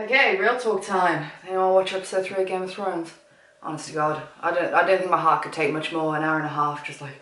Okay, real talk time. Anyone watch episode 3 of Game of Thrones? Honest to God, I don't think my heart could take much more, an hour and a half, just like...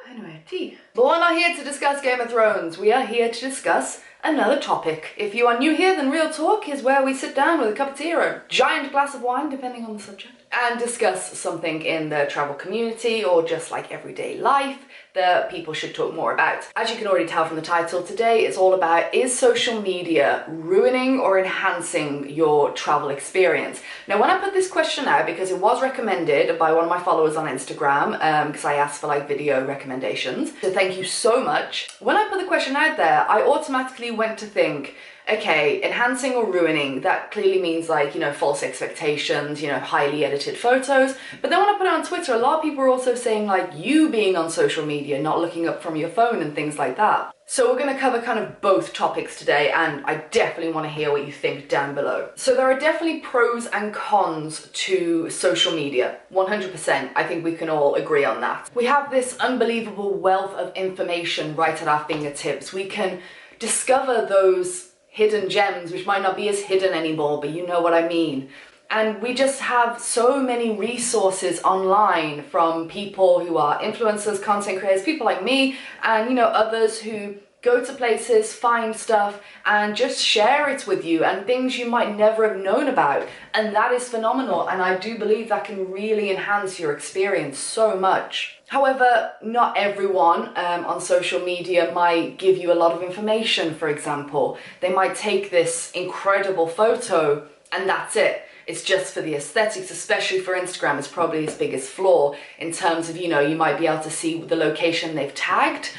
Anyway, tea. But we're not here to discuss Game of Thrones, we are here to discuss another topic. If you are new here, then Real Talk is where we sit down with a cup of tea or a giant glass of wine, depending on the subject, and discuss something in the travel community or just like everyday life that people should talk more about. As you can already tell from the title, today is all about, is social media ruining or enhancing your travel experience? Now, when I put this question out, because it was recommended by one of my followers on Instagram, because I asked for like video recommendations, so thank you so much. When I put the question out there, I automatically went to think, okay, enhancing or ruining, that clearly means like, you know, false expectations, you know, highly edited photos. But then when I put it on Twitter, a lot of people are also saying like you being on social media, not looking up from your phone and things like that. So we're going to cover kind of both topics today, and I definitely want to hear what you think down below. So there are definitely pros and cons to social media, 100%. I think we can all agree on that. We have this unbelievable wealth of information right at our fingertips. We can discover those hidden gems, which might not be as hidden anymore, but you know what I mean. And we just have so many resources online from people who are influencers, content creators, people like me, and you know, others who go to places, find stuff, and just share it with you, and things you might never have known about. And that is phenomenal, and I do believe that can really enhance your experience so much. However, not everyone on social media might give you a lot of information, for example. They might take this incredible photo and that's it. It's just for the aesthetics, especially for Instagram. It's probably its biggest flaw in terms of, you know, you might be able to see the location they've tagged,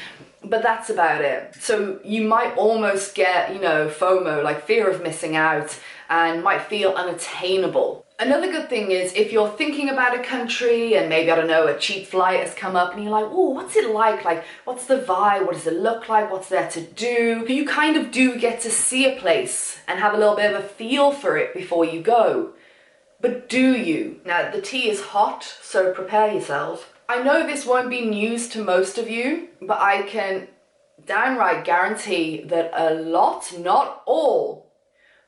but that's about it. So you might almost get, you know, FOMO, like fear of missing out, and might feel unattainable. Another good thing is if you're thinking about a country and maybe, I don't know, a cheap flight has come up and you're like, oh, what's it like? Like, what's the vibe? What does it look like? What's there to do? You kind of do get to see a place and have a little bit of a feel for it before you go. But do you? Now, the tea is hot, so prepare yourselves. I know this won't be news to most of you, but I can downright guarantee that a lot, not all,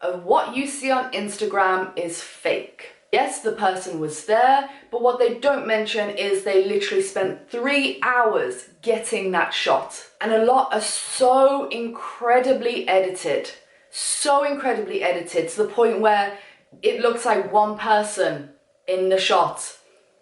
of what you see on Instagram is fake. Yes, the person was there, but what they don't mention is they literally spent 3 hours getting that shot. And a lot are so incredibly edited to the point where it looks like one person in the shot,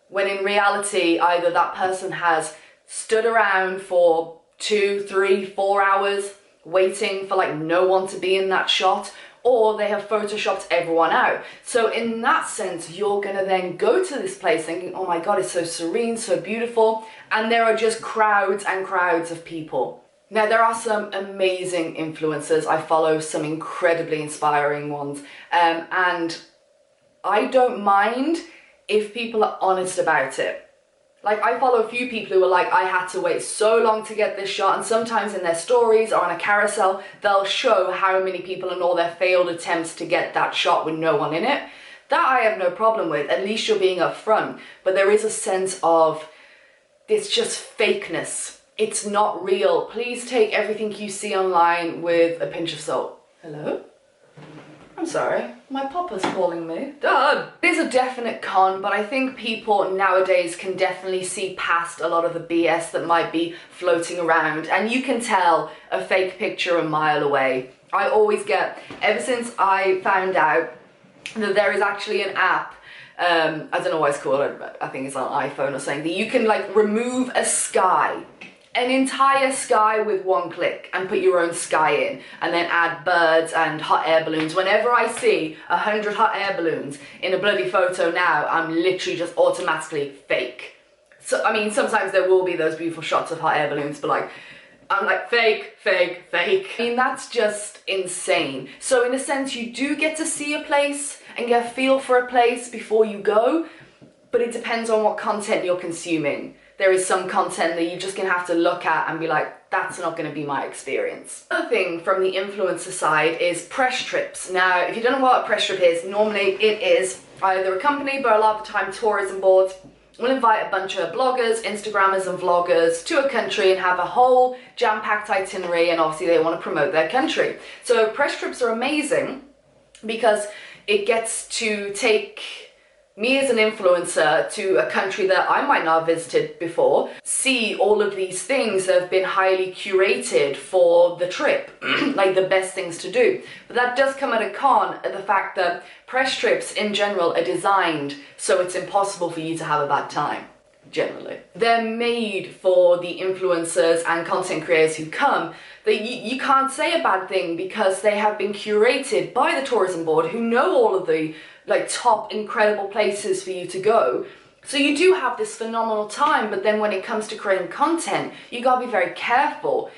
when in reality, either that person has stood around for 2, 3, 4 hours waiting for like no one to be in that shot, or they have photoshopped everyone out. So in that sense, you're gonna then go to this place thinking, oh my God, it's so serene, so beautiful, and there are just crowds and crowds of people. Now, there are some amazing influencers. I follow some incredibly inspiring ones, and I don't mind if people are honest about it. Like, I follow a few people who are like, I had to wait so long to get this shot, and sometimes in their stories or on a carousel, they'll show how many people and all their failed attempts to get that shot with no one in it. That I have no problem with, at least you're being upfront. But there is a sense of, it's just fakeness. It's not real. Please take everything you see online with a pinch of salt. Hello? I'm sorry, my papa's calling me. Dad! It is a definite con, but I think people nowadays can definitely see past a lot of the BS that might be floating around, and you can tell a fake picture a mile away. I always get, ever since I found out that there is actually an app, I don't know what it's called, I think it's on iPhone or something, that you can like remove a sky, an entire sky with one click, and put your own sky in, and then add birds and hot air balloons. Whenever I see 100 hot air balloons in a bloody photo now, I'm literally just automatically fake. So, I mean, sometimes there will be those beautiful shots of hot air balloons, but like, I'm like, fake, fake, fake. I mean, that's just insane. So in a sense, you do get to see a place and get a feel for a place before you go, but it depends on what content you're consuming. There is some content that you're just gonna have to look at and be like, that's not gonna be my experience. Another thing from the influencer side is press trips. Now, if you don't know what a press trip is, normally it is either a company, but a lot of the time tourism boards, We'll invite a bunch of bloggers, Instagrammers and vloggers to a country and have a whole jam-packed itinerary, and obviously they want to promote their country. So press trips are amazing because it gets to take me as an influencer to a country that I might not have visited before, see all of these things that have been highly curated for the trip, like the best things to do. But that does come at a con of the fact that press trips in general are designed so it's impossible for you to have a bad time, generally. They're made for the influencers and content creators who come, that you can't say a bad thing because they have been curated by the tourism board who know all of the like top incredible places for you to go. So you do have this phenomenal time, but then when it comes to creating content, you gotta be very careful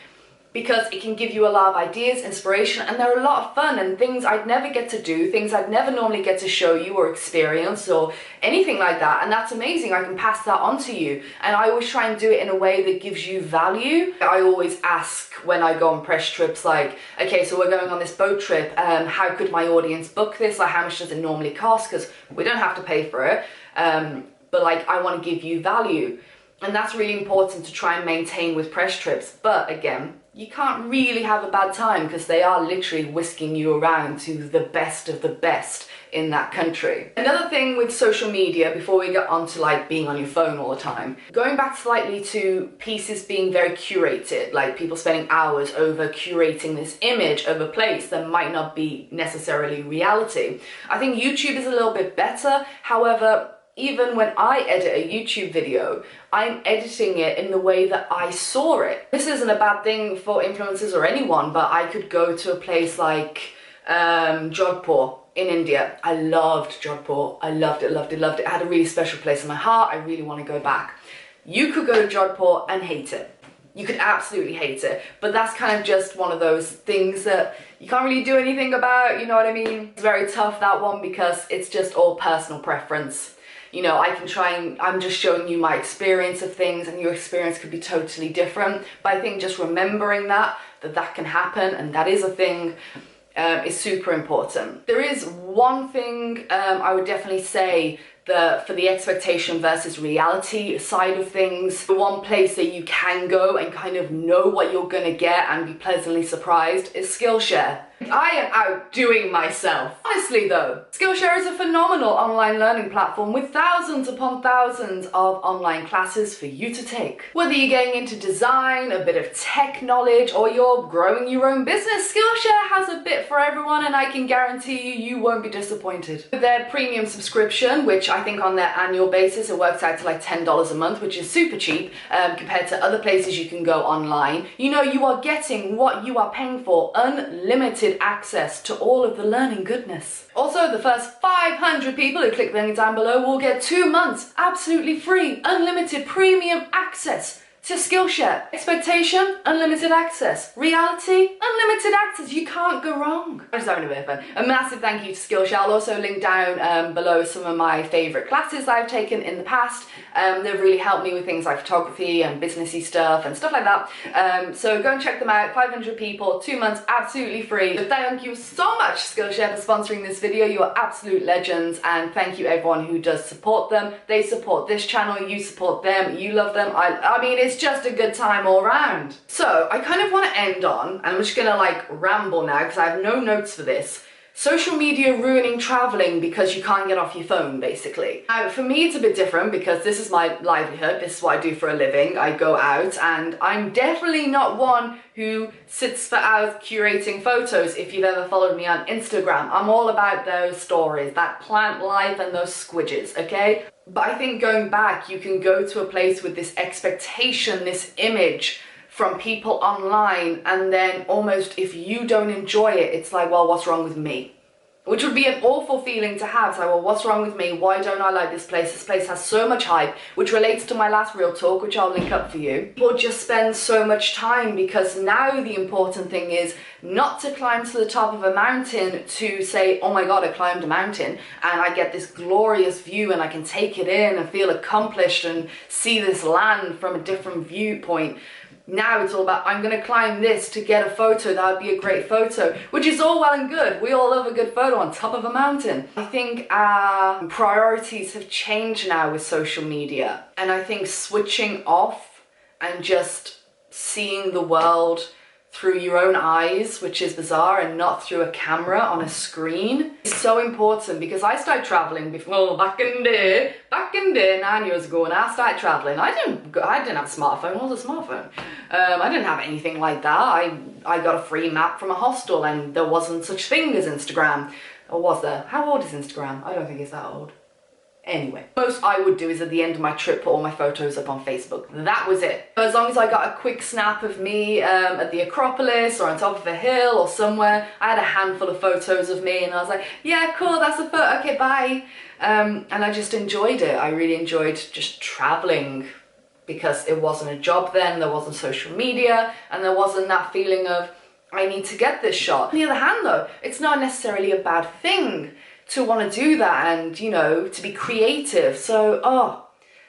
because it can give you a lot of ideas, inspiration, and they're a lot of fun and things I'd never get to do, things I'd never normally get to show you or experience or anything like that. And that's amazing. I can pass that on to you. And I always try and do it in a way that gives you value. I always ask when I go on press trips, like, okay, so we're going on this boat trip. How could my audience book this? Like, how much does it normally cost? Because we don't have to pay for it. But like, I want to give you value. And that's really important to try and maintain with press trips. But again, you can't really have a bad time because they are literally whisking you around to the best of the best in that country. Another thing with social media, before we get on to like being on your phone all the time, going back slightly to pieces being very curated, like people spending hours over curating this image of a place that might not be necessarily reality. I think YouTube is a little bit better. However, even when I edit a YouTube video, I'm editing it in the way that I saw it. This isn't a bad thing for influencers or anyone, but I could go to a place like Jodhpur in India. I loved Jodhpur. I loved it, loved it, loved it. It had a really special place in my heart. I really want to go back. You could go to Jodhpur and hate it. You could absolutely hate it, but that's kind of just one of those things that you can't really do anything about, you know what I mean? It's very tough, that one, because it's just all personal preference. You know, I can try and, I'm just showing you my experience of things and your experience could be totally different. But I think just remembering that can happen and that is a thing is super important. There is one thing I would definitely say for the expectation versus reality side of things. The one place that you can go and kind of know what you're gonna get and be pleasantly surprised is Skillshare. I am outdoing myself. Honestly though, Skillshare is a phenomenal online learning platform with thousands upon thousands of online classes for you to take. Whether you're getting into design, a bit of tech knowledge, or you're growing your own business, Skillshare has a bit for everyone and I can guarantee you won't be disappointed. With their premium subscription, which I think on their annual basis it works out to like $10 a month, which is super cheap compared to other places you can go online. You know, you are getting what you are paying for, unlimited access to all of the learning goodness. Also, the first 500 people who click the link down below will get 2 months absolutely free, unlimited premium access to Skillshare. Expectation, unlimited access. Reality, unlimited access. You can't go wrong. I'm just having a bit of fun. A massive thank you to Skillshare. I'll also link down below some of my favourite classes I've taken in the past. They've really helped me with things like photography and businessy stuff and stuff like that. So go and check them out. 500 people, 2 months, absolutely free. So thank you so much, Skillshare, for sponsoring this video. You are absolute legends, and thank you everyone who does support them. They support this channel, you support them, you love them. I mean, it's just a good time all round. So I kind of want to end on, and I'm just gonna like ramble now because I have no notes for this. Social media ruining traveling because you can't get off your phone, basically. Now, for me, it's a bit different because this is my livelihood. This is what I do for a living. I go out and I'm definitely not one who sits for hours curating photos. If you've ever followed me on Instagram, I'm all about those stories, that plant life and those squidges, okay? But I think going back, you can go to a place with this expectation, this image from people online, and then almost if you don't enjoy it, it's like, well, what's wrong with me? Which would be an awful feeling to have. It's like, well, what's wrong with me? Why don't I like this place? This place has so much hype, which relates to my last Real Talk, which I'll link up for you. People just spend so much time because now the important thing is not to climb to the top of a mountain to say, oh my God, I climbed a mountain and I get this glorious view and I can take it in and feel accomplished and see this land from a different viewpoint. Now it's all about, I'm gonna climb this to get a photo, that would be a great photo, which is all well and good. We all love a good photo on top of a mountain. I think our priorities have changed now with social media, and I think switching off and just seeing the world through your own eyes, which is bizarre, and not through a camera on a screen, is so important. Because I started traveling before, back in the day, 9 years ago, when I started traveling, I didn't have a smartphone. What was a smartphone? I didn't have anything like that. I got a free map from a hostel, and there wasn't such thing as Instagram. Or was there? How old is Instagram? I don't think it's that old. Anyway, most I would do is at the end of my trip put all my photos up on Facebook. That was it. As long as I got a quick snap of me at the Acropolis or on top of a hill or somewhere, I had a handful of photos of me and I was like, yeah, cool, that's a photo, okay, bye. And I just enjoyed it. I really enjoyed just traveling because it wasn't a job then, there wasn't social media, and there wasn't that feeling of, I need to get this shot. On the other hand though, it's not necessarily a bad thing to want to do that and, you know, to be creative. So,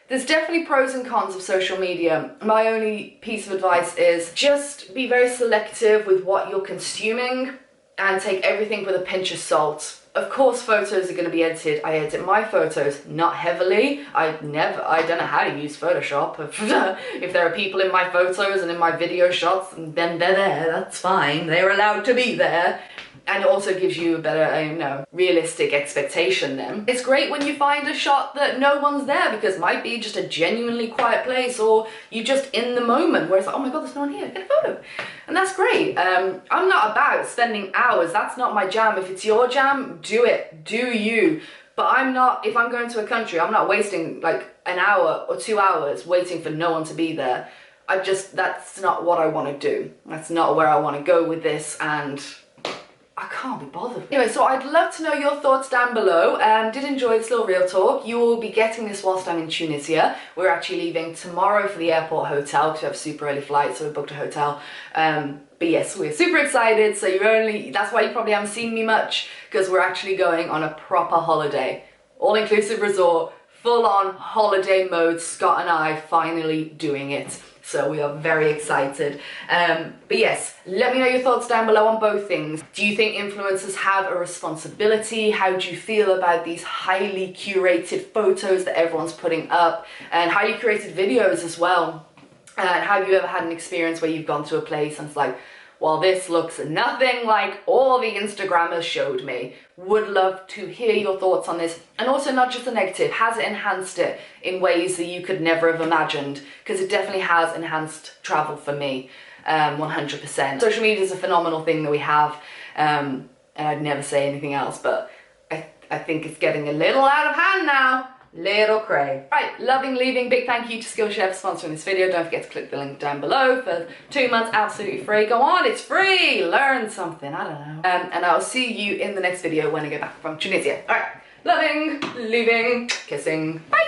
there's definitely pros and cons of social media. My only piece of advice is just be very selective with what you're consuming and take everything with a pinch of salt. Of course, photos are going to be edited. I edit my photos, not heavily. I don't know how to use Photoshop. If there are people in my photos and in my video shots, then they're there, that's fine. They're allowed to be there. And it also gives you a better, you know, realistic expectation then. It's great when you find a shot that no one's there, because it might be just a genuinely quiet place, or you just in the moment where it's like, oh my god, there's no one here, get a photo. And that's great. I'm not about spending hours, that's not my jam. If it's your jam, do it, do you. But I'm not, if I'm going to a country, I'm not wasting like an hour or 2 hours waiting for no one to be there. That's not what I want to do. That's not where I want to go with this, and I can't be bothered. Anyway, so I'd love to know your thoughts down below. Did enjoy this little real talk. You will be getting this whilst I'm in Tunisia. We're actually leaving tomorrow for the airport hotel because we have a super early flight, so we booked a hotel. But yes, we're super excited. So that's why you probably haven't seen me much, because we're actually going on a proper holiday. All-inclusive resort, full-on holiday mode. Scott and I finally doing it. So we are very excited. But yes, let me know your thoughts down below on both things. Do you think influencers have a responsibility? How do you feel about these highly curated photos that everyone's putting up, and highly curated videos as well? And have you ever had an experience where you've gone to a place and it's like, well, this looks nothing like all the Instagrammers showed me? Would love to hear your thoughts on this. And also not just the negative, has it enhanced it in ways that you could never have imagined? Because it definitely has enhanced travel for me, 100%. Social media is a phenomenal thing that we have, and I'd never say anything else, but I think it's getting a little out of hand now. Little cray. Right, loving leaving. Big thank you to Skillshare for sponsoring this video. Don't forget to click the link down below for 2 months absolutely free. Go on, it's free. Learn something, I don't know. And I'll see you in the next video when I get back from Tunisia. All right, loving, leaving, kissing. Bye.